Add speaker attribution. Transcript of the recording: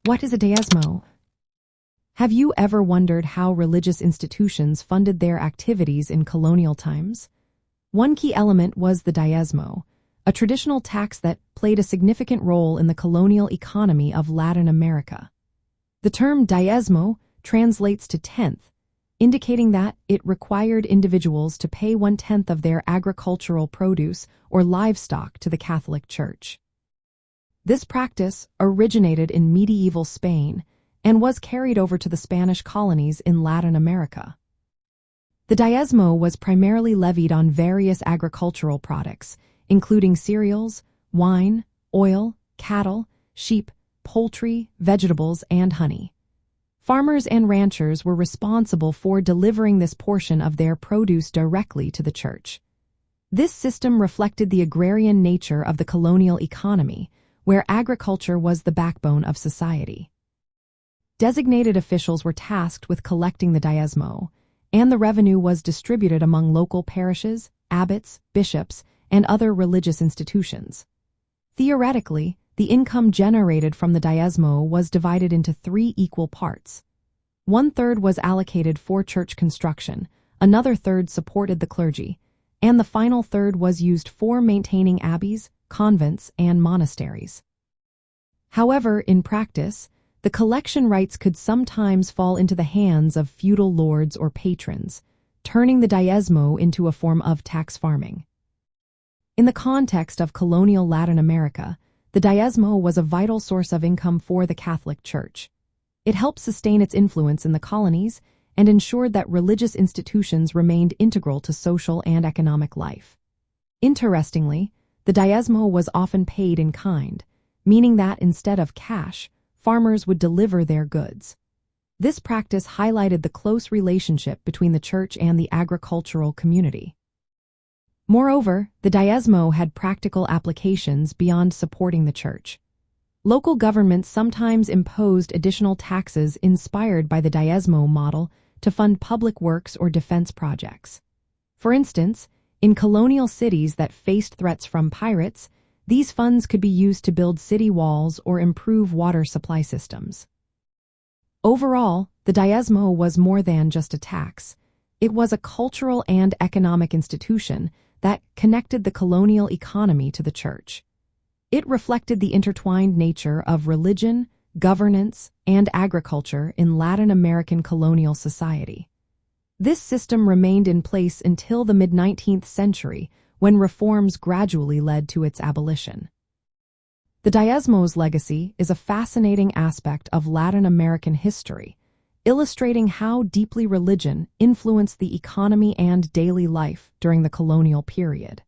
Speaker 1: What is a diezmo? Have you ever wondered how religious institutions funded their activities in colonial times? One key element was the diezmo, a traditional tax that played a significant role in the colonial economy of Latin America. The term diezmo translates to tenth, indicating that it required individuals to pay 1/10 of their agricultural produce or livestock to the Catholic Church. This practice originated in medieval Spain and was carried over to the Spanish colonies in Latin America. The diezmo was primarily levied on various agricultural products, including cereals, wine, oil, cattle, sheep, poultry, vegetables, and honey. Farmers and ranchers were responsible for delivering this portion of their produce directly to the church. This system reflected the agrarian nature of the colonial economy, where agriculture was the backbone of society. Designated officials were tasked with collecting the diezmo, and the revenue was distributed among local parishes, abbots, bishops, and other religious institutions. Theoretically, the income generated from the diezmo was divided into 3 equal parts. 1/3 was allocated for church construction, another third supported the clergy, and the final third was used for maintaining abbeys, convents, and monasteries. However, in practice, the collection rights could sometimes fall into the hands of feudal lords or patrons, turning the diezmo into a form of tax farming. In the context of colonial Latin America, the diezmo was a vital source of income for the Catholic Church. It helped sustain its influence in the colonies and ensured that religious institutions remained integral to social and economic life. Interestingly, the diezmo was often paid in kind, meaning that instead of cash, farmers would deliver their goods. This practice highlighted the close relationship between the church and the agricultural community. Moreover, the diezmo had practical applications beyond supporting the church. Local governments sometimes imposed additional taxes inspired by the diezmo model to fund public works or defense projects. For instance, in colonial cities that faced threats from pirates, these funds could be used to build city walls or improve water supply systems. Overall, the diezmo was more than just a tax. It was a cultural and economic institution that connected the colonial economy to the church. It reflected the intertwined nature of religion, governance, and agriculture in Latin American colonial society. This system remained in place until the mid-19th century, when reforms gradually led to its abolition. The diezmo's legacy is a fascinating aspect of Latin American history, illustrating how deeply religion influenced the economy and daily life during the colonial period.